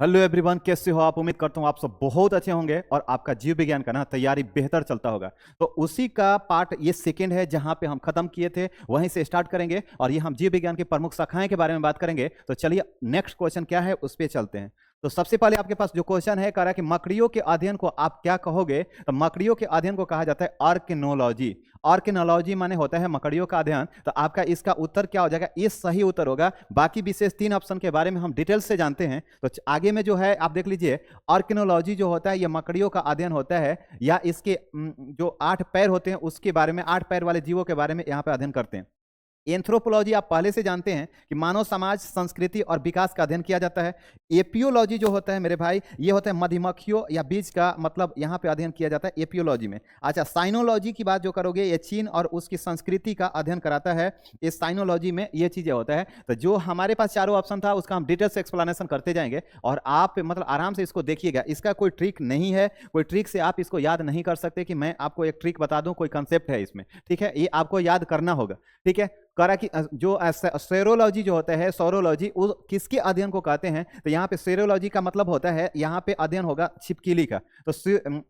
Hello everyone, कैसे हो आप। उम्मीद करता हूँ आप सब बहुत अच्छे होंगे और आपका जीव विज्ञान का ना तैयारी बेहतर चलता होगा। तो उसी का पार्ट ये सेकंड है, जहां पे हम खत्म किए थे वहीं से स्टार्ट करेंगे और ये हम जीव विज्ञान की प्रमुख शाखाएं के बारे में बात करेंगे। तो चलिए नेक्स्ट क्वेश्चन क्या है उस पर चलते हैं। तो सबसे पहले आपके पास जो क्वेश्चन है कह रहा है कि मकड़ियों के अध्ययन को आप क्या कहोगे। तो मकड़ियों के अध्ययन को कहा जाता है आर्किनोलॉजी। आर्किनोलॉजी माने होता है मकड़ियों का अध्ययन। तो आपका इसका उत्तर क्या हो जाएगा, ये सही उत्तर होगा। बाकी विशेष 3 ऑप्शन के बारे में हम डिटेल से जानते हैं। तो आगे में जो है आप देख लीजिए, आर्किनोलॉजी जो होता है ये मकड़ियों का अध्ययन होता है, या इसके जो 8 पैर होते हैं उसके बारे में, 8 पैर वाले जीवों के बारे में यहाँ पे अध्ययन करते हैं। एंथ्रोपोलॉजी आप पहले से जानते हैं कि मानव समाज, संस्कृति और विकास का अध्ययन किया जाता है। एपियोलॉजी जो होता है मेरे भाई, ये होता है मधुमक्खियों या बीज का मतलब यहाँ पे अध्ययन किया जाता है एपियोलॉजी में। अच्छा, साइनोलॉजी की बात जो करोगे, ये चीन और उसकी संस्कृति का अध्ययन कराता है। इस साइनोलॉजी में ये चीजें होता है। तो जो हमारे पास चारों ऑप्शन था उसका हम डिटेल से एक्सप्लेनेशन करते जाएंगे और आप मतलब आराम से इसको देखिएगा। इसका कोई ट्रिक नहीं है, कोई ट्रिक से आप इसको याद नहीं कर सकते कि मैं आपको एक ट्रिक बता दूं, कोई कंसेप्ट है इसमें, ठीक है। ये आपको याद करना होगा, ठीक है। करा कि जो सेरोलॉजी जो होता है, सौरोलॉजी, वो किसके अध्ययन को कहते हैं। तो यहाँ पे सेरोलॉजी का मतलब होता है, यहाँ पे अध्ययन होगा छिपकली का। तो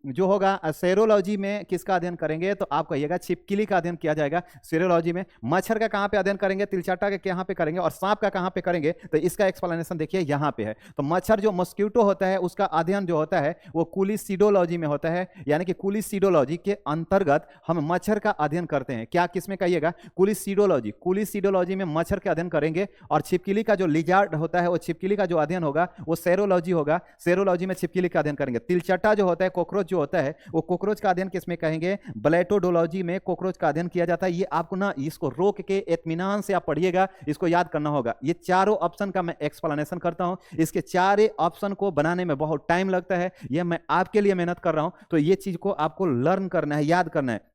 जो होगा सेरोलॉजी में किसका अध्ययन करेंगे, तो आप कहिएगा छिपकली का अध्ययन किया जाएगा सेरोलॉजी में। मच्छर का कहाँ पे अध्ययन करेंगे, तिलचट्टा का कहाँ पे करेंगे, और सांप का कहाँ पे करेंगे, तो इसका एक्सप्लेनेशन देखिए यहाँ पे है। तो मच्छर जो मॉस्किटो होता है उसका अध्ययन जो होता है वो कुलिसिडोलॉजी में होता है, यानी कि कुलिसिडोलॉजी के अंतर्गत हम मच्छर का अध्ययन करते हैं। क्या किसमें कहिएगा, कुलिसिडोलॉजी। कुलिसिडोलॉजी में मच्छर का अध्ययन करेंगे। और छिपकली का जो लिजार्ड होता है, वो छिपकली का जो अध्ययन होगा वो सेरोलॉजी होगा। सेरोलॉजी में छिपकली का अध्ययन करेंगे। तिलचट्टा जो होता है, कॉकरोच जो होता है, वो कॉकरोच का अध्ययन किसमें कहेंगे, ब्लैटोडोलॉजी में कॉकरोच का अध्ययन किया जाता है। ये आपको ना इसको रोक के इत्मीनान से आप पढ़िएगा, इसको याद करना होगा। ये चारों ऑप्शन का मैं एक्सप्लेनेशन करता हूं। इसके चारे ऑप्शन को बनाने में बहुत टाइम लगता है, ये मैं आपके लिए मेहनत कर रहा हूं। तो ये चीज को आपको लर्न करना है, याद करना है।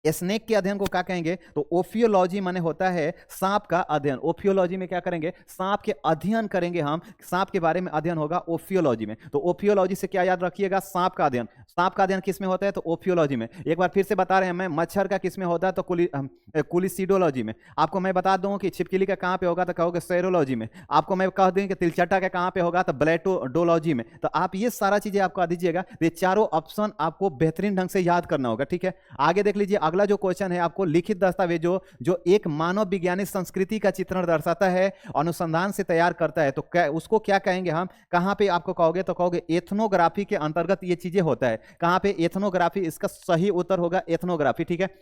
स्नेक के अध्ययन को क्या कहेंगे, तो ओफियोलॉजी माने होता है सांप का अध्ययन। ओफियोलॉजी में क्या करेंगे, सांप के अध्ययन करेंगे हम, सांप के बारे में अध्ययन होगा ओफियोलॉजी में। तो ओफियोलॉजी से क्या याद रखिएगा, सांप का अध्ययन। सांप का अध्ययन किस में होता है, तो ओफियोलॉजी में। एक बार फिर से बता रहे हैं मैं, मच्छर का किस में होता है, तो कुलिसिडोलॉजी में। आपको मैं बता दूं कि छिपकली का कहां पे होगा, तो कहोगे सेरोलॉजी में। आपको मैं कह दूं कि तिलचट्टा का कहां पे होगा, तो ब्लैटोडोलॉजी में। तो आप ये सारा चीजें आपको दीजिएगा। ये चारों ऑप्शन आपको बेहतरीन ढंग से याद करना होगा, ठीक है। आगे देख लीजिए, अगला जो क्वेश्चन है आपको, लिखित दस्तावेज जो एक मानव विज्ञानी संस्कृति का चित्रण दर्शाता है, अनुसंधान से तैयार करता है, तो उसको क्या कहेंगे हम। कहां पे आपको कहोगे, तो कहोगे एथनोग्राफी के अंतर्गत ये चीजें होता है। कहां पे, एथनोग्राफी। इसका सही उत्तर होगा एथनोग्राफी, ठीक है।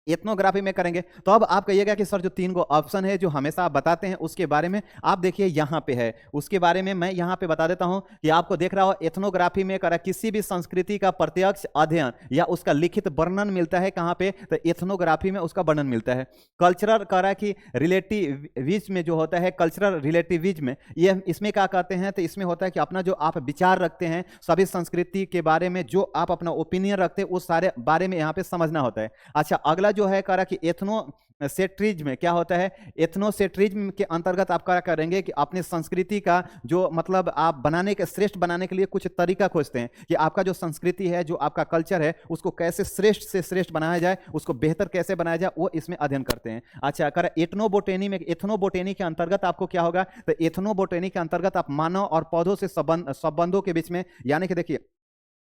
एथनोग्राफी में करेंगे। तो अब आप कहिएगा कि सर जो 3 गो ऑप्शन है जो हमेशा आप बताते हैं उसके बारे में आप देखिए यहाँ पे है, उसके बारे में मैं यहाँ पे बता देता हूँ कि आपको देख रहा हो एथनोग्राफी में करा किसी भी संस्कृति का प्रत्यक्ष अध्ययन या उसका लिखित वर्णन मिलता है। कहाँ पे, तो एथनोग्राफी में उसका वर्णन मिलता है। कल्चरल करा कि रिलेटिविज्म में जो होता है, कल्चरल रिलेटिविज्म में, ये इसमें क्या कहते हैं, तो इसमें होता है कि अपना जो आप विचार रखते हैं सभी संस्कृति के बारे में, जो आप अपना ओपिनियन रखते हैं उस सारे बारे में यहाँ पे समझना होता है। अच्छा, अगला जो है करा कि एथनोसेट्रिज्म में क्या होता है। एथनोसेट्रिज्म के अंतर्गत आप क्या करेंगे कि अपनी संस्कृति का जो मतलब आप बनाने के, श्रेष्ठ बनाने के लिए कुछ तरीका खोजते हैं कि आपका जो संस्कृति है, जो आपका कल्चर है, उसको कैसे श्रेष्ठ से श्रेष्ठ बनाया जाए, उसको बेहतर कैसे बनाया जाए, वो इसमें अध्ययन करते हैं। अच्छा, करा एथनोबोटेनी में, एथनोबोटेनी के अंतर्गत आपको क्या होगा, तो एथनोबोटेनी के अंतर्गत आप मानव और पौधों से संबंधों के बीच में, यानी कि देखिए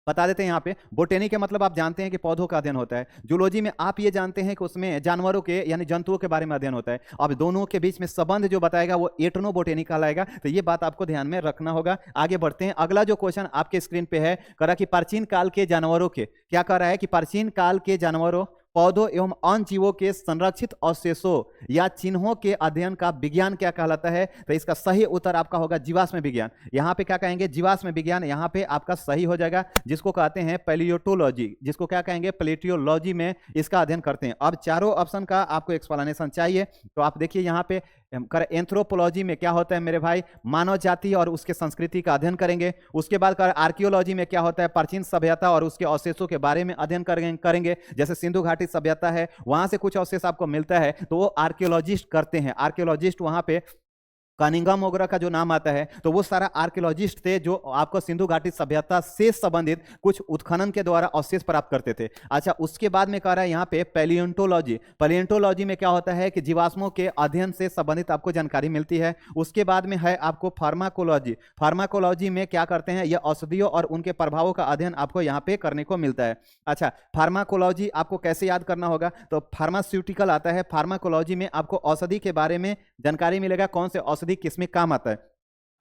बता देते हैं यहाँ पे, बोटेनी के मतलब आप जानते हैं कि पौधों का अध्ययन होता है। जूलॉजी में आप ये जानते हैं कि उसमें जानवरों के यानी जंतुओं के बारे में अध्ययन होता है। अब दोनों के बीच में संबंध जो बताएगा वो एथनोबोटेनी कहलाएगा। तो ये बात आपको ध्यान में रखना होगा। आगे बढ़ते हैं, अगला जो क्वेश्चन आपके स्क्रीन पे है, करा कि प्राचीन काल के जानवरों के, क्या कह रहा है कि प्राचीन काल के जानवरों, पौधों एवं अन्य जीवों के संरक्षित अवशेषों या चिन्हों के अध्ययन का विज्ञान क्या कहलाता है। तो इसका सही उत्तर आपका होगा जीवाश्म विज्ञान। यहाँ पे क्या कहेंगे, जीवाश्म विज्ञान, यहाँ पे आपका सही हो जाएगा, जिसको कहते हैं पैलियोटोलॉजी, जिसको क्या कहेंगे, प्लेटियोलॉजी में इसका अध्ययन करते हैं। अब चारों ऑप्शन का आपको एक्सप्लेनेशन चाहिए, तो आप देखिए यहाँ पे एंथ्रोपोलॉजी में क्या होता है मेरे भाई, मानव जाति और उसके संस्कृति का अध्ययन करेंगे। उसके बाद आर्कियोलॉजी में क्या होता है, प्राचीन सभ्यता और उसके अवशेषों के बारे में अध्ययन करेंगे। जैसे सिंधु घाटी सभ्यता है, वहां से कुछ अवशेष आपको मिलता है, तो वो आर्कियोलॉजिस्ट करते हैं। आर्कियोलॉजिस्ट वहां पे कनिंघम वगैरह का जो नाम आता है, तो वो सारा आर्कियोलॉजिस्ट थे जो आपको सिंधु घाटी सभ्यता से संबंधित कुछ उत्खनन के द्वारा अवशेष प्राप्त करते थे। अच्छा, उसके बाद में कह रहा है यहाँ पे पैलियोंटोलॉजी। पैलियोंटोलॉजी में क्या होता है कि जीवाश्मों के अध्ययन से संबंधित आपको जानकारी मिलती है। उसके बाद में है आपको फार्माकोलॉजी। फार्माकोलॉजी में क्या करते हैं, ये औषधियों और उनके प्रभावों का अध्ययन आपको यहाँ पे करने को मिलता है। अच्छा, फार्माकोलॉजी आपको कैसे याद करना होगा, तो फार्मास्यूटिकल आता है, फार्माकोलॉजी में आपको औषधि के बारे में जानकारी मिलेगा, कौन से औषधि किसमें काम आता है।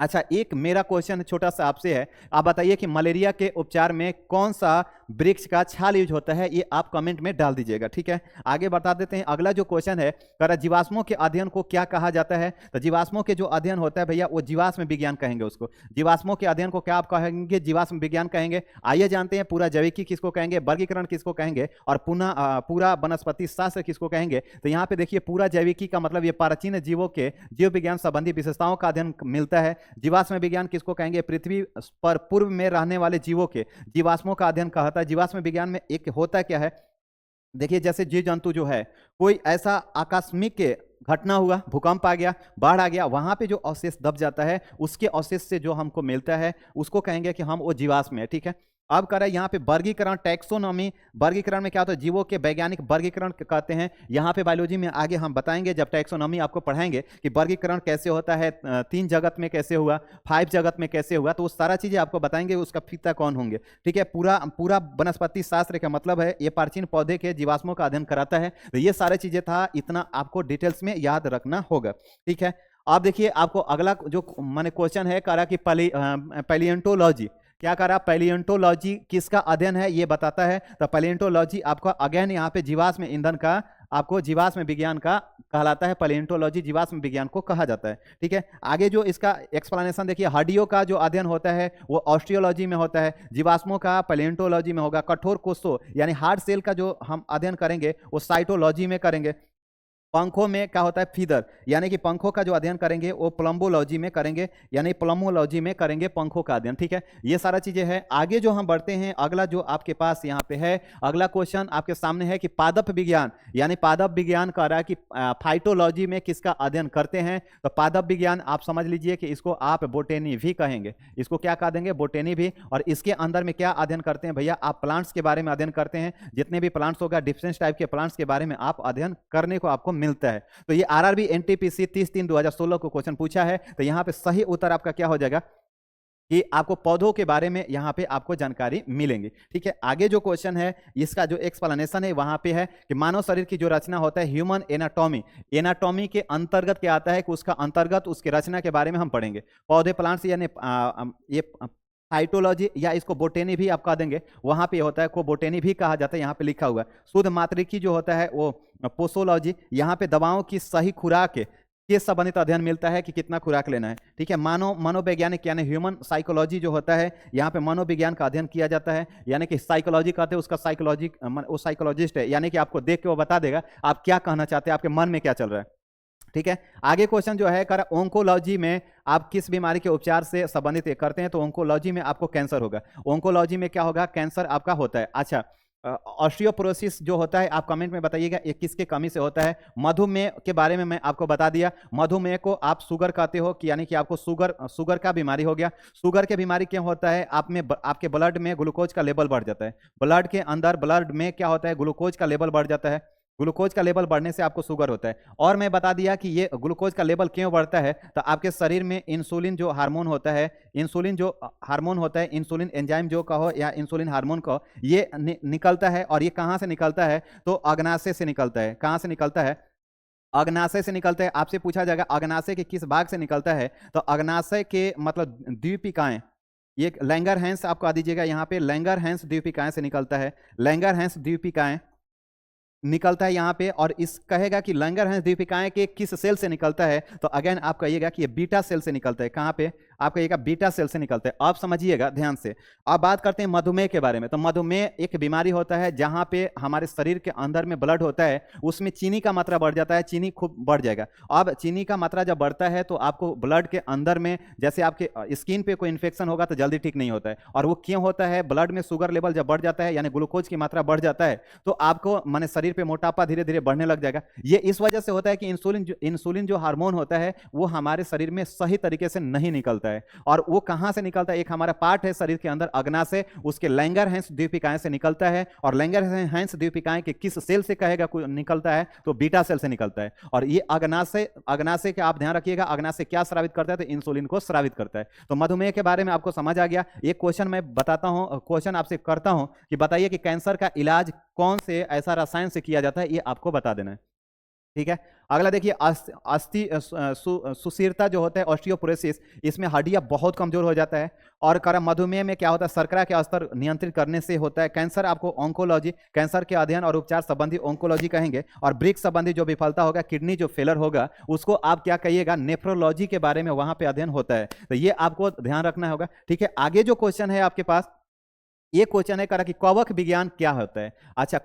अच्छा, एक मेरा क्वेश्चन छोटा सा आपसे है, आप बताइए कि मलेरिया के उपचार में कौन सा वृक्ष का छाल यूज होता है, ये आप कमेंट में डाल दीजिएगा। ठीक है, आगे बता देते हैं। अगला जो क्वेश्चन है, कह जीवाश्मों के अध्ययन को क्या कहा जाता है, तो जीवाश्मों के जो अध्ययन होता है भैया वो जीवाश्म विज्ञान कहेंगे उसको। जीवाश्मों के अध्ययन को क्या आप कहेंगे, जीवाश्म विज्ञान कहेंगे। आइए जानते हैं पूरा जैविकी किसको कहेंगे, वर्गीकरण किसको कहेंगे, और पुनः पूरा वनस्पति शास्त्र किसको कहेंगे। तो यहाँ पे देखिए पूरा जैविकी का मतलब ये प्राचीन जीवों के जीव विज्ञान संबंधी विशेषताओं का अध्ययन मिलता है। जीवाश्म विज्ञान किसको कहेंगे, पृथ्वी पर पूर्व में रहने वाले जीवों के जीवाश्मों का अध्ययन कहता है। जीवाश्म विज्ञान में एक होता क्या है, देखिए जैसे जीव जंतु जो है, कोई ऐसा आकस्मिक घटना हुआ, भूकंप आ गया, बाढ़ आ गया, वहां पे जो अवशेष दब जाता है, उसके अवशेष से जो हमको मिलता है उसको कहेंगे कि हम वो जीवाश्म है। ठीक है, अब कर रहे हैं यहाँ पे वर्गीकरण, टैक्सोनॉमी। वर्गीकरण में क्या होता है, जीवों के वैज्ञानिक वर्गीकरण कहते हैं। यहाँ पे बायोलॉजी में आगे हम बताएंगे जब टैक्सोनॉमी आपको पढ़ाएंगे कि वर्गीकरण कैसे होता है, 3 जगत में कैसे हुआ, 5 जगत में कैसे हुआ, तो वो सारा चीजें आपको बताएंगे, उसका फीता कौन होंगे। ठीक है, पूरा पूरा वनस्पति शास्त्र का मतलब है ये प्राचीन पौधे के जीवाश्मों का अध्ययन कराता है। तो ये सारी चीजें था, इतना आपको डिटेल्स में याद रखना होगा। ठीक है, आप देखिए आपको अगला जो मैंने क्वेश्चन है कह रहा कि पैलियोंटोलॉजी क्या करा, पैलियोंटोलॉजी किसका अध्ययन है ये बताता है। तो पैलियोंटोलॉजी आपका अगेन यहाँ पे जीवाश्म ईंधन का, आपको जीवाश्म विज्ञान का कहलाता है। पैलियोंटोलॉजी जीवाश्म विज्ञान को कहा जाता है। ठीक है, आगे जो इसका एक्सप्लेनेशन देखिए, हड्डियों का जो अध्ययन होता है वो ऑस्टियोलॉजी में होता है, जीवाश्मों का पैलियोंटोलॉजी में होगा। कठोर कोषों यानी हार्ड सेल का जो हम अध्ययन करेंगे वो साइटोलॉजी में करेंगे। पंखों में क्या होता है, फीदर, यानी कि पंखों का जो अध्ययन करेंगे वो प्लम्बोलॉजी में करेंगे, यानी प्लम्बोलॉजी में करेंगे पंखों का अध्ययन। ठीक है, ये सारा चीजें हैं। आगे जो हम बढ़ते हैं, अगला जो आपके पास यहाँ पे है, अगला क्वेश्चन आपके सामने है कि पादप विज्ञान, यानी पादप विज्ञान कह रहा है कि फाइटोलॉजी में किसका अध्ययन करते हैं। तो पादप विज्ञान आप समझ लीजिए कि इसको आप बोटेनी भी कहेंगे, इसको क्या कह देंगे, बोटेनी भी। और इसके अंदर में क्या अध्ययन करते हैं भैया, आप प्लांट्स के बारे में अध्ययन करते हैं। जितने भी प्लांट्स होगा, डिफरेंट टाइप के प्लांट्स के बारे में आप अध्ययन करने को आपको मिलता है। तो ये आरआरबी एनटीपीसी 30/3/2016 को क्वेश्चन पूछा है। तो यहां पे सही उत्तर आपका क्या हो जाएगा कि आपको पौधों के बारे में यहां पे आपको जानकारी मिलेंगी। ठीक है, आगे जो क्वेश्चन है इसका जो एक्सप्लेनेशन है वहां पे है कि मानव शरीर की जो रचना होता है, ह्यूमन एनाटॉमी, एनाटॉमी के अंतर्गत क्या आता है कि उसका अंतर्गत उसकी रचना के बारे में हम पढ़ेंगे। पौधे प्लांट्स यानी ये फाइटोलॉजी या इसको बोटेनी भी आप कह देंगे, वहां पे होता है, को बोटेनी भी कहा जाता है, यहाँ पे लिखा हुआ है। शुद्ध मात्रिकी जो होता है वो पोसोलॉजी, यहाँ पे दवाओं की सही खुराक के संबंधित अध्ययन मिलता है कि कितना खुराक लेना है। ठीक है, मनोवैज्ञानिक यानी ह्यूमन साइकोलॉजी जो होता है, यहाँ पे मनोविज्ञान का अध्ययन किया जाता है, यानी कि साइकोलॉजी कहते हैं उसका साइकोलॉजी, वो साइकोलॉजिस्ट है, यानी कि आपको देख के वो बता देगा आप क्या कहना चाहते हैं, आपके मन में क्या चल रहा है। ठीक है, आगे क्वेश्चन जो है कर ओंकोलॉजी में आप किस बीमारी के उपचार से संबंधित करते हैं। तो ओंकोलॉजी में आपको कैंसर होगा। ओंकोलॉजी में क्या होगा, कैंसर आपका होता है। अच्छा, ऑस्टियोपोरोसिस जो होता है आप कमेंट में बताइएगा ये किसके कमी से होता है। मधुमेह के बारे में मैं आपको बता दिया, मधुमेह को आप शुगर कहते हो कि यानी कि आपको शुगर का बीमारी हो गया। शुगर के बीमारी क्या होता है, आप में आपके ब्लड में ग्लूकोज का लेवल बढ़ जाता है। ब्लड के अंदर ब्लड में क्या होता है, ग्लूकोज का लेवल बढ़ जाता है। ग्लूकोज का लेवल बढ़ने से आपको शुगर होता है। और मैं बता दिया कि ये ग्लूकोज का लेवल क्यों बढ़ता है, तो आपके शरीर में इंसुलिन जो हार्मोन होता है, इंसुलिन जो हार्मोन होता है, इंसुलिन एंजाइम जो कहो या इंसुलिन हार्मोन कहो, ये निकलता है। और ये कहाँ से निकलता है, तो अग्नाशय से निकलता है। कहाँ से निकलता है, अग्नाशय से निकलता है। आपसे पूछा जाएगा अग्नाशय के किस भाग से निकलता है, तो अग्नाशय के मतलब द्वीपिकाएं, ये लैंगरहैंस आप कह दीजिएगा, यहाँ पे लैंगरहैंस द्वीपिकाएं से निकलता है। लैंगरहैंस द्वीपिकाएं निकलता है यहाँ पे। और इस कहेगा कि लैंगरहैंस द्वीपिकाएं के किस सेल से निकलता है, तो अगेन आप कहिएगा कि ये बीटा सेल से निकलता है। कहाँ पे, आपका ये बीटा सेल से निकलते हैं। अब समझिएगा ध्यान से। अब बात करते हैं मधुमेह के बारे में। तो मधुमेह एक बीमारी होता है जहां पे हमारे शरीर के अंदर में ब्लड होता है, उसमें चीनी का मात्रा बढ़ जाता है, चीनी खूब बढ़ जाएगा। अब चीनी का मात्रा जब बढ़ता है तो आपको ब्लड के अंदर में, जैसे आपके स्किन पे कोई इन्फेक्शन होगा तो जल्दी ठीक नहीं होता है। और वो क्यों होता है? ब्लड में शुगर लेवल जब बढ़ जाता है, यानी ग्लूकोज की मात्रा बढ़ जाता है, तो आपको माने शरीर पे मोटापा धीरे धीरे बढ़ने लग जाएगा। ये इस वजह से होता है कि इंसुलिन जो हार्मोन होता है वो हमारे शरीर में सही तरीके से नहीं निकलता है। और वो कहां से निकलता है? एक हमारा पार्ट है शरीर के अंदर अग्नाशय, उसके लैंगरहैंस द्वीपिकाएं से निकलता है। और लैंगरहैंस द्वीपिकाएं के किस सेल से कहेगा निकलता है? तो बीटा सेल से निकलता है। और ये अग्नाशय के आप ध्यान रखिएगा, अग्नाशय क्या स्रावित करता है? तो इंसुलिन को स्रावित करता है। तो मधुमेह के बारे में आपको समझ आ गया। एक क्वेश्चन मैं बताता हूं, क्वेश्चन आपसे करता हूं कि बताइए कि कैंसर का इलाज कौन से ऐसा रसायन से किया जाता है, ये आपको बता देना है। ठीक है। अगला देखिए, अस्थि सुशीरता जो होता है, ऑस्टियोपोरोसिस, इसमें हड्डियां बहुत कमजोर हो जाता है। और मधुमेह में क्या होता है? शर्करा के स्तर नियंत्रित करने से होता है। कैंसर आपको ऑन्कोलॉजी, कैंसर के अध्ययन और उपचार संबंधी ऑन्कोलॉजी कहेंगे। और ब्रिक संबंधी जो विफलता होगा, किडनी जो फेलर होगा, उसको आप क्या कहिएगा? नेफ्रोलॉजी के बारे में वहां पे अध्ययन होता है। तो ये आपको ध्यान रखना होगा। ठीक है। आगे जो क्वेश्चन है आपके पास, ये क्वेश्चन है करा कि कवक विज्ञान क्या होता है। अच्छा,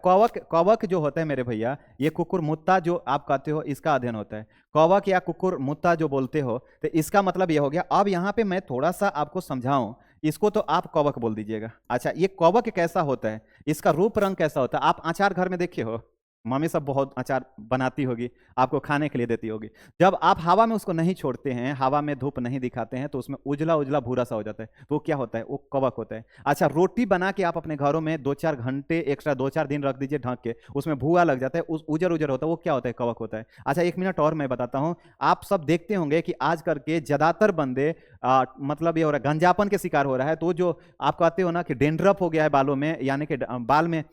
कवक जो होता है मेरे भैया, ये कुकुरमुत्ता जो आप कहते हो, इसका अध्ययन होता है। कवक या कुकुरमुत्ता जो बोलते हो, तो इसका मतलब ये हो गया। अब यहाँ पे मैं थोड़ा सा आपको समझाऊं, इसको तो आप कवक बोल दीजिएगा। अच्छा, ये कवक कैसा होता है, इसका रूप रंग कैसा होता है? आप अचार घर में देखे हो, मम्मी सब बहुत अचार बनाती होगी, आपको खाने के लिए देती होगी। जब आप हवा में उसको नहीं छोड़ते हैं, हवा में धूप नहीं दिखाते हैं, तो उसमें उजला उजला भूरा सा हो जाता है। तो वो क्या होता है? वो कवक होता है। अच्छा, रोटी बना के आप अपने घरों में 2-4 घंटे एक्स्ट्रा 2-4 दिन रख दीजिए ढक के, उसमें भूआ लग जाता है, उस उजर उजर होता है, वो क्या होता है? कवक होता है। अच्छा, 1 मिनट और मैं बताता हूँ। आप सब देखते होंगे कि आज करके ज्यादातर बंदे मतलब ये हो रहा है, गंजापन के शिकार हो रहा है। तो जो आप कहते हो ना कि डेंड्रफ हो गया है बालों में, यानी कि बाल में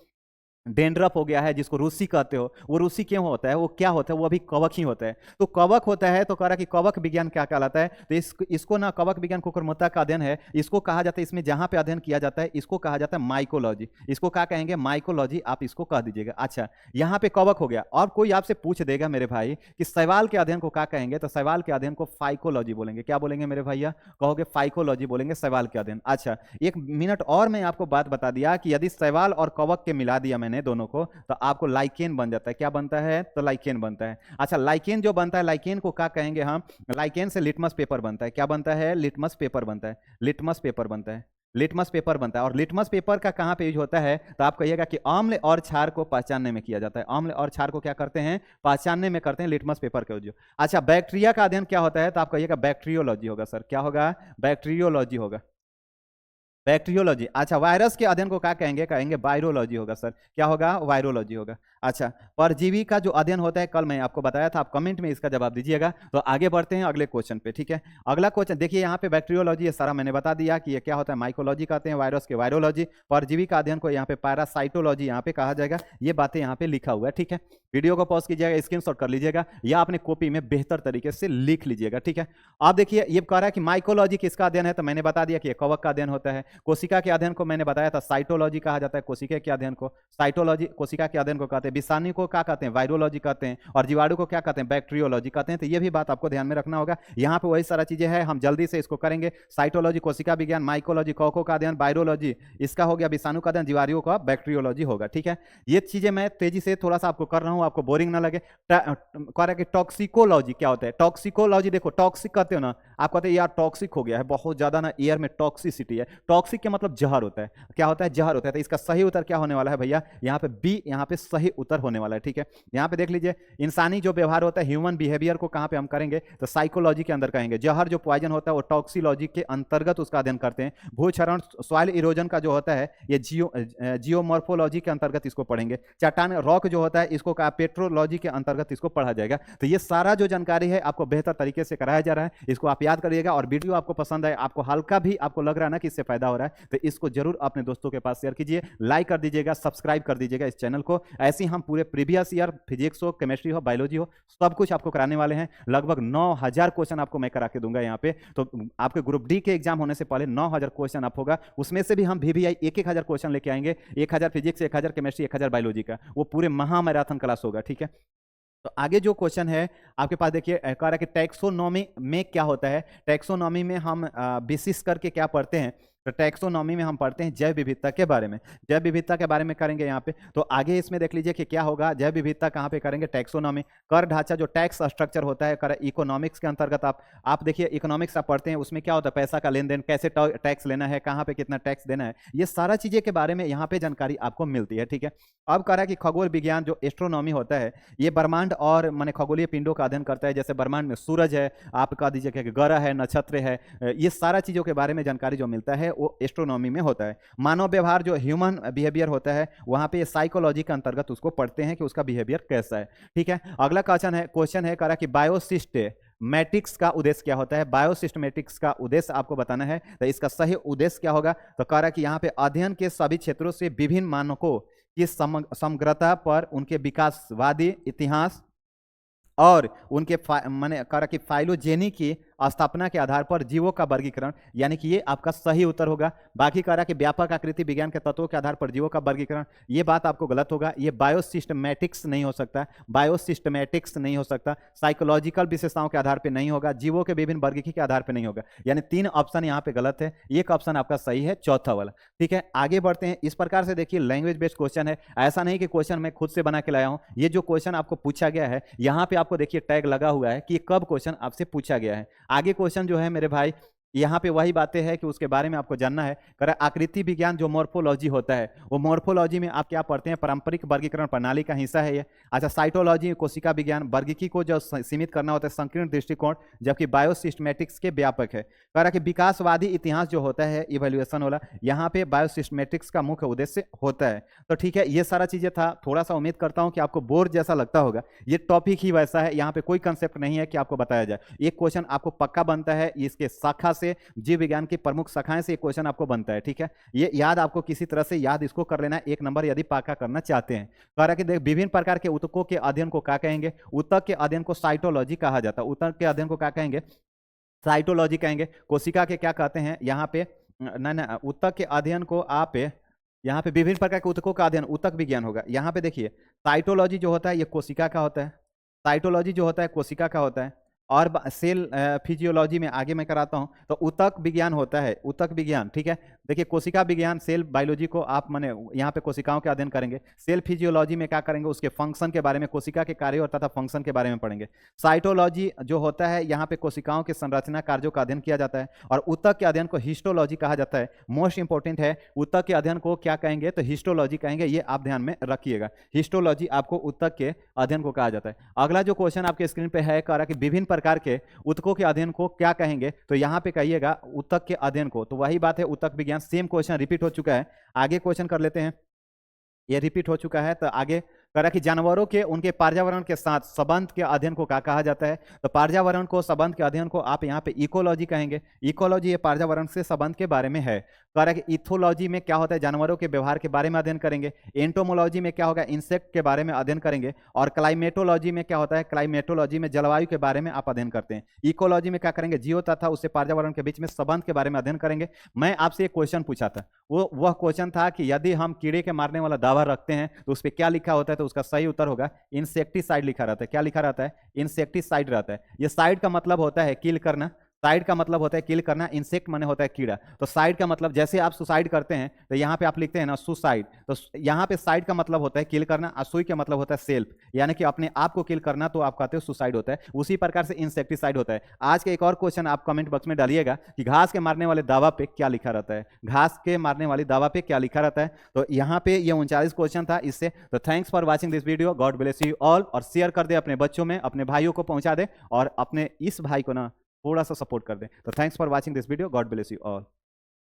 डेंड्रफ हो गया है, जिसको रूसी कहते हो, वो रूसी क्यों होता है? वो क्या होता है? वो अभी कवक ही होता है। तो कवक होता है। तो कह रहा कि कवक विज्ञान क्या कहलाता है? तो इसको ना, कवक विज्ञान कुकुरमुत्ता का अध्ययन है, इसको कहा जाता है, इसमें जहां पे अध्ययन किया जाता है, इसको कहा जाता है माइकोलॉजी। इसको क्या कहेंगे? माइकोलॉजी, आप इसको कह दीजिएगा। अच्छा, यहाँ पे कवक हो गया। और कोई आपसे पूछ देगा मेरे भाई कि शैवाल के अध्ययन को क्या कहेंगे? तो शैवाल के अध्ययन को फाइकोलॉजी बोलेंगे। क्या बोलेंगे मेरे भैया? कहोगे फाइकोलॉजी बोलेंगे शैवाल के अध्ययन। अच्छा, 1 मिनट और मैं आपको बात बता दिया कि यदि शैवाल और कवक के मिला दिया मैंने दोनों को, तो आपको लाइकेन बन जाता है। क्या बनता है? तो लाइकेन बनता है। अच्छा, लाइकेन जो बनता है, लाइकेन को क्या कहेंगे हम? लाइकेन से लिटमस पेपर बनता है। क्या बनता है? लिटमस पेपर बनता है। लिटमस पेपर बनता है। लिटमस पेपर बनता है। और लिटमस पेपर का कहां पे यूज होता है? तो आप कहिएगा कि अम्ल और क्षार को पहचानने में किया जाता है। अम्ल और क्षार को क्या करते हैं? पहचानने में करते हैं, लिटमस पेपर का यूज। अच्छा, बैक्टीरिया का अध्ययन क्या होता है? तो आप कहिएगा बैक्टीरियोलॉजी होगा सर। क्या होगा? बैक्टीरियोलॉजी होगा। बैक्टीरियोलॉजी। अच्छा, वायरस के अध्ययन को क्या कहेंगे? कहेंगे वायरोलॉजी होगा सर। क्या होगा? वायरोलॉजी होगा। अच्छा, परजीवी का जो अध्ययन होता है, कल मैं आपको बताया था, आप कमेंट में इसका जवाब दीजिएगा। तो आगे बढ़ते हैं अगले क्वेश्चन पे। ठीक है। अगला क्वेश्चन देखिए, यहाँ पे बैक्टीरियोलॉजी ये सारा मैंने बता दिया कि ये क्या होता है। माइकोलॉजी कहते हैं, वायरस के वायरोलॉजी। परजीवी का अध्ययन को यहाँ पे पैरासाइटोलॉजी यहाँ पे कहा जाएगा। ये बातें यहाँ पे लिखा हुआ है। ठीक है। वीडियो को पॉज कीजिएगा, स्क्रीनशॉट कर लीजिएगा, या अपने कॉपी में बेहतर तरीके से लिख लीजिएगा। ठीक है। आप देखिए, ये कह रहा है कि माइकोलॉजी किसका अध्ययन है? तो मैंने बता दिया कि ये कवक का अध्ययन होता है। कोशिका के अध्ययन को मैंने बताया था साइटोलॉजी कहा जाता है। कोशिका के अध्ययन को साइटोलॉजी, कोशिका के अध्ययन को कहते हैं। विषाणु को क्या कहते हैं? वायरोलॉजी कहते हैं। और जीवाणु को क्या कहते हैं? बैक्टीरियोलॉजी कहते हैं। तो ये भी बात आपको ध्यान में रखना होगा। यहाँ पे वही सारा चीजें हैं, हम जल्दी से इसको करेंगे। साइटोलॉजी कोशिका विज्ञान, माइकोलॉजी कवकों का अध्ययन, वायरोलॉजी इसका हो गया, विषाणु का अध्ययन, जीवाणुओं का बैक्टीरियोलॉजी होगा। ठीक है। ये चीजें मैं तेजी से थोड़ा सा आपको कर रहा हूँ, आपको बोरिंग ना लगे। कह रहा है कि टॉक्सिकोलॉजी क्या होता है? टॉक्सिकोलॉजी, देखो टॉक्सिक कहते हो ना, आप कहते हैं यार टॉक्सिक हो गया है, बहुत ज्यादा ना एयर में टॉक्सिसिटी है। टॉक्सिक के मतलब जहर होता है। क्या होता है? जहर होता है। तो इसका सही उत्तर क्या होने वाला है भैया? यहाँ पे बी, यहाँ पे सही उत्तर होने वाला है। ठीक है। यहाँ पे देख लीजिए, इंसानी जो व्यवहार होता है, ह्यूमन बिहेवियर को कहाँ पे हम करेंगे? तो साइकोलॉजी के अंदर कहेंगे। जहर जो पॉइजन होता है, वो टॉक्सिलॉजी के अंतर्गत उसका अध्ययन करते हैं। भूक्षरण, सॉइल इरोजन का जो होता है, ये जियोमॉर्फोलॉजी के अंतर्गत इसको पढ़ेंगे। चट्टान, रॉक जो होता है, इसको कहा पेट्रोलॉजी के अंतर्गत इसको पढ़ा जाएगा। तो ये सारा जो जानकारी है आपको बेहतर तरीके से कराया जा रहा है, इसको आप याद करिएगा। और वीडियो आपको पसंद आए, आपको हल्का भी आपको लग रहा है ना कि इससे फायदा हो रहा है, तो इसको जरूर अपने दोस्तों के पास शेयर कीजिए, लाइक कर दीजिएगा, सब्सक्राइब कर दीजिएगा इस चैनल को। ऐसे ही हम पूरे प्रीवियस ईयर फिजिक्स हो, केमिस्ट्री हो, बायोलॉजी हो, सब कुछ आपको कराने वाले हैं। लगभग 9000 क्वेश्चन आपको मैं करा के दूंगा यहाँ पे। तो आपके ग्रुप डी के एग्जाम होने से पहले 9000 क्वेश्चन आप होगा, उसमें से भी हम VVI 1000 क्वेश्चन लेके आएंगे। 1000 फिजिक्स, 1000 केमिस्ट्री, 1000 बायोलॉजी का, वो पूरे महा मैराथन क्लास होगा। ठीक है। तो आगे जो क्वेश्चन है आपके पास देखिए, कह रहा है कि टैक्सोनॉमी में क्या होता है। टैक्सोनॉमी में हम विशेष करके क्या पढ़ते हैं, तो टैक्सोनॉमी में हम पढ़ते हैं जैव विविधता के बारे में। जैव विविधता के बारे में करेंगे यहाँ पे। तो आगे इसमें देख लीजिए कि क्या होगा, जैव विविधता कहाँ पे करेंगे, टैक्सोनॉमी। कर ढांचा जो टैक्स स्ट्रक्चर होता है, कर इकोनॉमिक्स के अंतर्गत आप देखिए इकोनॉमिक्स आप पढ़ते हैं, उसमें क्या होता है, पैसा का लेन देन, कैसे टैक्स लेना है, कहाँ पे कितना टैक्स देना है, ये सारा चीजें के बारे में यहाँ पे जानकारी आपको मिलती है। ठीक है, अब कह रहा है कि खगोल विज्ञान जो एस्ट्रोनॉमी होता है, ये ब्रह्मांड और माने खगोलीय पिंडों का अध्ययन करता है। जैसे ब्रह्मांड में सूरज है, आप कह दीजिए कि ग्रह है, नक्षत्र है, ये सारा चीजों के बारे में जानकारी जो मिलता है वो एस्ट्रोनॉमी में होता है। मानव व्यवहार जो ह्यूमन बिहेवियर होता है, वहां पे साइकोलॉजी के अंतर्गत उसको पढ़ते हैं कि उसका बिहेवियर कैसा है। ठीक है, अगला क्वेश्चन है कह रहा कि बायोसिस्टेमैटिक्स का उद्देश्य क्या होता है। बायोसिस्टमैटिक्स का उद्देश्य आपको बताना है, तो इसका सही उद्देश्य क्या होगा, तो कह रहा कि यहाँ पे अध्ययन के सभी क्षेत्रों से विभिन्न मानकों की समग्रता पर उनके विकासवादी इतिहास और उनके माने कह रहा कि फाइलोजेनी की स्थापना के आधार पर जीवों का वर्गीकरण, यानी कि ये आपका सही उत्तर होगा। बाकी कह रहा कि व्यापक आकृति विज्ञान के तत्वों के आधार पर जीवों का वर्गीकरण, ये बात आपको गलत होगा। ये बायोसिस्टमैटिक्स नहीं हो सकता, बायोसिस्टमैटिक्स नहीं हो सकता, साइकोलॉजिकल विशेषताओं के आधार पर नहीं होगा, जीवों के विभिन्न वर्गीकरण के आधार पर नहीं होगा। यानी 3 ऑप्शन यहाँ पे गलत है, एक ऑप्शन आपका सही है, चौथा वाला। ठीक है, आगे बढ़ते हैं। इस प्रकार से देखिए लैंग्वेज बेस्ड क्वेश्चन है, ऐसा नहीं कि क्वेश्चन मैं खुद से बना के लाया हूं। ये जो क्वेश्चन आपको पूछा गया है, यहाँ पे आपको देखिए टैग लगा हुआ है कि कब क्वेश्चन आपसे पूछा गया है। आगे क्वेश्चन जो है मेरे भाई, यहाँ पे वही बातें हैं कि उसके बारे में आपको जानना है। कर आकृति विज्ञान जो मॉर्फोलॉजी होता है, वो मॉर्फोलॉजी में आप क्या पढ़ते हैं, पारंपरिक वर्गीकरण प्रणाली का हिस्सा है ये। अच्छा, साइटोलॉजी कोशिका विज्ञान, वर्गीकी को जो सीमित करना होता है, संकीर्ण दृष्टिकोण, जबकि बायोसिस्टमैटिक्स के व्यापक है। कह रहा कि विकासवादी इतिहास जो होता है, इवेल्युएशन वाला, यहाँ पे बायोसिस्टमैटिक्स का मुख्य उद्देश्य होता है। तो ठीक है, ये सारा चीजें था। थोड़ा सा उम्मीद करता हूँ कि आपको बोर जैसा लगता होगा, ये टॉपिक ही वैसा है, यहाँ पे कोई कंसेप्ट नहीं है कि आपको बताया जाए। एक क्वेश्चन आपको पक्का बनता है, इसके शाखा से, जीव विज्ञान की प्रमुख शाखाएं से एक क्वेश्चन आपको बनता है। ठीक है, ये याद आपको किसी तरह से याद इसको कर लेना है, 1 नंबर यदि पक्का करना चाहते हैं। कह रहा कि देख विभिन्न प्रकार के ऊतकों के अध्ययन को क्या कहेंगे, ऊतक के अध्ययन को साइटोलॉजी कहा जाता है। ऊतक के अध्ययन को क्या कहेंगे, साइटोलॉजी कहेंगे। कोशिका के क्या कहते हैं यहाँ पे, ना ऊतक के अध्ययन को आप यहाँ पे विभिन्न प्रकार के ऊतकों का अध्ययन ऊतक विज्ञान होगा। यहाँ पे देखिए साइटोलॉजी जो होता है ये कोशिका का होता है, साइटोलॉजी जो होता है कोशिका का होता है। और सेल फिजियोलॉजी में आगे मैं कराता हूं, तो ऊतक विज्ञान होता है, ऊतक विज्ञान। ठीक है, देखिए कोशिका विज्ञान, सेल बायोलॉजी को आप माने यहाँ पे कोशिकाओं के अध्ययन करेंगे। सेल फिजियोलॉजी में क्या करेंगे, उसके फंक्शन के बारे में, कोशिका के कार्य और तथा फंक्शन के बारे में पढ़ेंगे। साइटोलॉजी जो होता है, यहाँ पे कोशिकाओं के संरचना कार्यों का अध्ययन किया जाता है। और ऊतक के अध्ययन को हिस्टोलॉजी कहा जाता है। मोस्ट इंपॉर्टेंट है, ऊतक के अध्ययन को क्या कहेंगे, तो हिस्टोलॉजी कहेंगे, ये आप ध्यान में रखिएगा। हिस्टोलॉजी आपको ऊतक के अध्ययन को कहा जाता है। अगला जो क्वेश्चन आपके स्क्रीन पे है, कह रहा कि विभिन्न प्रकार के ऊतकों के अध्ययन को क्या कहेंगे, तो यहां पे कहिएगा ऊतक के अध्ययन को। तो वही बात है, ऊतक विज्ञान। सेम क्वेश्चन रिपीट हो चुका है, आगे क्वेश्चन कर लेते हैं। ये रिपीट हो चुका है, तो आगे कह रहा कि जानवरों के उनके पर्यावरण के साथ संबंध के अध्ययन को क्या कहा जाता है, तो पर्यावरण को, संबंध के अध्ययन को आप यहाँ पे इकोलॉजी कहेंगे। इकोलॉजी ये पर्यावरण से संबंध के बारे में है। कह रहा कि इथोलॉजी में क्या होता है, जानवरों के व्यवहार के बारे में अध्ययन करेंगे। एंटोमोलॉजी में क्या होगा, इंसेक्ट के बारे में अध्ययन करेंगे। और क्लाइमेटोलॉजी में क्या होता है, क्लाइमेटोलॉजी में जलवायु के बारे में आप अध्ययन करते हैं। इकोलॉजी में क्या करेंगे, जीव तथा उससे पर्यावरण के बीच में संबंध के बारे में अध्ययन करेंगे। मैं आपसे एक क्वेश्चन पूछा था, वह क्वेश्चन था कि यदि हम कीड़े के मारने वाला दावा रखते हैं तो उस पर क्या लिखा होता है, तो उसका सही उत्तर होगा इंसेक्टिसाइड लिखा रहता है। क्या लिखा रहता है, इंसेक्टिसाइड रहता है। ये साइड का मतलब होता है किल करना, साइड का मतलब होता है किल करना, इंसेक्ट माने होता है कीड़ा। तो साइड का मतलब, जैसे आप सुसाइड करते हैं तो यहाँ पे आप लिखते हैं ना सुसाइड, तो यहाँ पे साइड का मतलब होता है किल करना, और सुई का मतलब होता है सेल्फ, यानी कि अपने आप को किल करना, तो आप कहते हो सुसाइड होता है। उसी प्रकार से इंसेक्टिसाइड होता है। आज के एक और क्वेश्चन आप कमेंट बॉक्स में डालिएगा कि घास के मारने वाले दावा पे क्या लिखा रहता है, घास के मारने वाली दावा पे क्या लिखा रहता है। तो यहाँ पे ये 39 क्वेश्चन था इससे। तो thanks for watching this video, God bless you all. और शेयर कर दे अपने बच्चों में, अपने भाइयों को पहुंचा दे, और अपने इस भाई को ना थोड़ा सा सपोर्ट कर दें। तो thanks for watching this video, God bless you all.